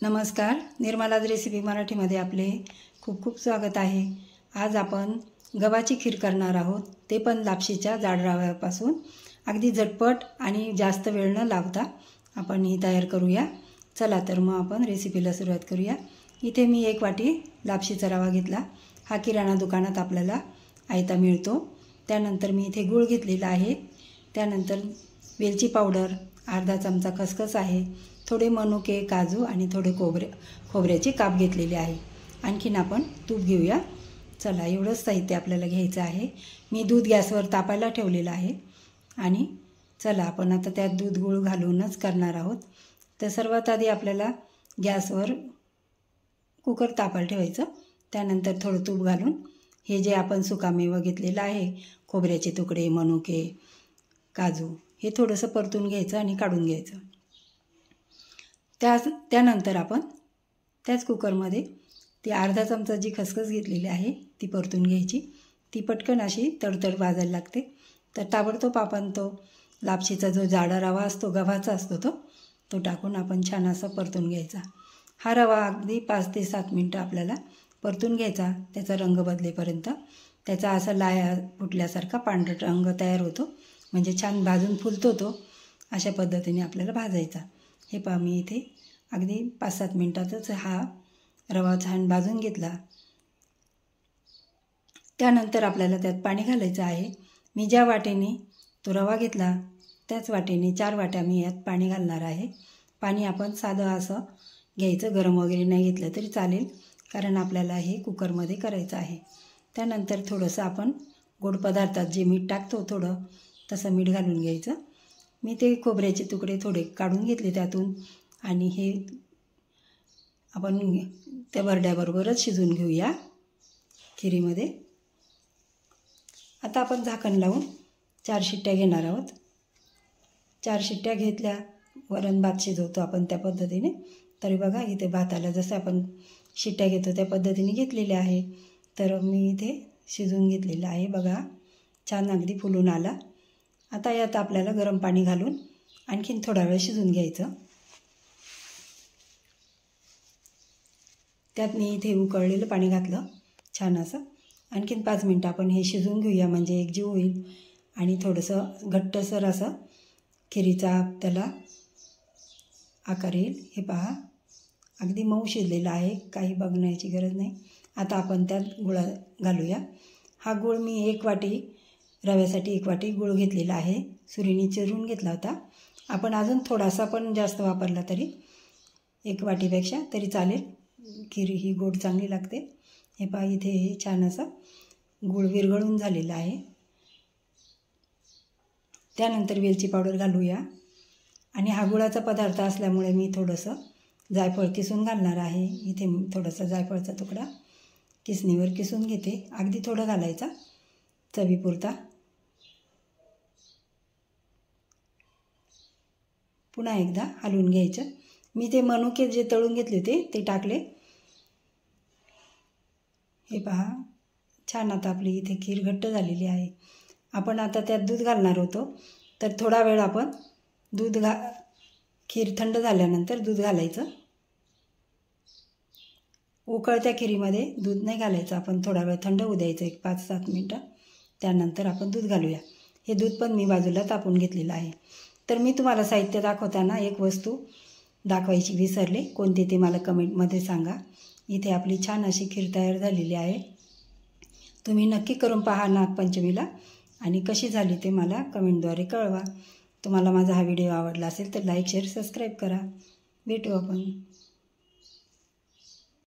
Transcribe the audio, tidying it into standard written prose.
नमस्कार, निर्मलाज रेसिपी मराठीमध्ये आपले खूप खूप स्वागत आहे। आज आपण गव्हाची खीर करणार आहोत, ते पण लापशीच्या जाड रव्यापासून। अगदी झटपट आणि जास्त वेळ न लावता आपण ही तयार करूया। चला तर मग आपण रेसिपीला सुरुवात करूया। इथे मी 1 वाटी लापशीचा रवा घेतला। हा किराणा दुकानात आपल्याला आयता मिळतो। त्यानंतर मी इथे गूळ घेतलेला आहे। त्यानंतर वेलची पावडर, अर्धा चमचा खसखस आहे, थोडे मनुके, काजू आणि थोडे खोबऱ्याचे काप घेतलेले आहे। आणखीन आपण तूप घेऊया। चला, एवढंच साहित्य आपल्याला घ्यायचं आहे। मी दूध गॅसवर तापायला ठेवलेलं आहे आणि चला आपण आता त्यात दूध गूळ घालूनच करणार आहोत। तर सर्वात आधी आपल्याला गॅसवर कुकर तापायला ठेवायचं। त्यानंतर थोडं तूप घालून हे जे आपण सुकामेवा घेतलेला आहे, खोबऱ्याचे तुकडे, मनुके, काजू, हे थोडंसं परतून घ्यायचं आणि काढून घ्यायचं। त्यानंतर आपण त्याच कुकरमध्ये ती अर्धा चमचा जी खसखस घेतलेली आहे ती परतून घ्यायची। ती पटकन अशी तडतड भाजायला लागते। तर ताबडतोब आपण तो लापशीचा जो जाडा रवा असतो, गव्हाचा असतो, तो टाकून आपण छान असं परतून घ्यायचा। हा रवा अगदी 5 ते 7 मिनटं आपल्याला परतून घ्यायचा, त्याचा रंग बदलेपर्यंत। त्याचा असा लाया फुटल्यासारखा पांढरा रंग तयार होतो, म्हणजे छान भाजून फुलतो तो। अशा पद्धतीने आपल्याला भाजायचा। हे पहा, मी इथे अगदी 5-7 मिनटातच हा रवा छान भाजून घेतला। त्यानंतर आपल्याला त्यात पाणी घालायचं आहे। मी ज्या वाटेने तो रवा घेतला त्याच वाटेने 4 वाट्या मी यात पाणी घालणार आहे। पाणी आपण साधं असं घ्यायचं, गरम वगैरे नाही घेतलं तरी चालेल, कारण आपल्याला हे कुकरमध्ये करायचं आहे। त्यानंतर थोडंसं आपण गोड पदार्थात जे मीठ टाकतो थोडं तसं मीठ घालून घ्यायचं। मी ते खोबऱ्याचे तुकडे थोडे काढून घेतले त्यातून आणि हे आपण त्या भरड्याबरोबरच शिजवून घेऊया खिरीमध्ये। आता आपण झाकण लावून 4 शिट्ट्या घेणार आहोत। 4 शिट्ट्या घेतल्या, वरण भात शिजवतो आपण त्या पद्धतीने। तरी बघा, इथे भाताला जसं आपण शिट्ट्या घेतो त्या पद्धतीने घेतलेल्या आहे। तर मी इथे शिजवून घेतलेलं आहे, बघा छान अगदी फुलून आला। आता यात आपल्याला गरम पाणी घालून आणखीन थोडा वेळ शिजवून घ्यायचं। त्यात मी इथे उकळलेलं पाणी घातलं छान असं। आणखीन 5 मिनटं आपण हे शिजवून घेऊया, म्हणजे एकजीव होईल आणि थोडंसं घट्टसर असं खिरीचा त्याला आकार येईल। हे पहा, अगदी मऊ शिजलेलं आहे, काही बघण्याची गरज नाही। आता आपण त्यात गुळ घालूया। हा गूळ मी 1 वाटी रव्यासाठी 1 वाटी गूळ घेतलेला आहे, सुरीने चिरून घेतला होता। आपण अजून थोडासा पण जास्त वापरला तरी 1 वाटीपेक्षा तरी चालेल। खीर ही गोड चांगली लागते। हे पहा, इथे हे छान असं गूळ विरघळून झालेलं आहे। त्यानंतर वेलची पावडर घालूया आणि हा गुळाचा पदार्थ असल्यामुळे मी थोडंसं जायफळ किसून घालणार आहे। इथे थोडासा जायफळाचा तुकडा किसणीवर किसून घेते, अगदी थोडं घालायचा चवीपुरता। पुन्हा एकदा हलवून घ्यायचं। मी ते मनुके जे तळून घेतले होते ते टाकले। हे पहा, छान आता आपली इथे खीर घट्ट झालेली आहे। आपण आता त्यात दूध घालणार होतो, तर थोडा वेळ आपण खीर थंड झाल्यानंतर दूध घालायचं। उकळत्या खिरीमध्ये दूध नाही घालायचं, आपण थोडा वेळ थंड होऊ द्यायचं, 1 5-7 मिनटं। त्यानंतर आपण दूध घालूया। हे दूध पण मी बाजूला तापवून घेतलेलं आहे। तर मी तुम्हाला साहित्य दाखवताना एक वस्तू दाखवायची विसरले, कोणती ते मला कमेंटमध्ये सांगा। इथे आपली छान अशी खीर तयार झालेली आहे। तुम्ही नक्की करून पहा नागपंचमीला आणि कशी झाली ते मला कमेंटद्वारे कळवा। तुम्हाला माझा हा व्हिडिओ आवडला असेल तर लाईक, शेअर, सबस्क्राईब करा। भेटू आपण।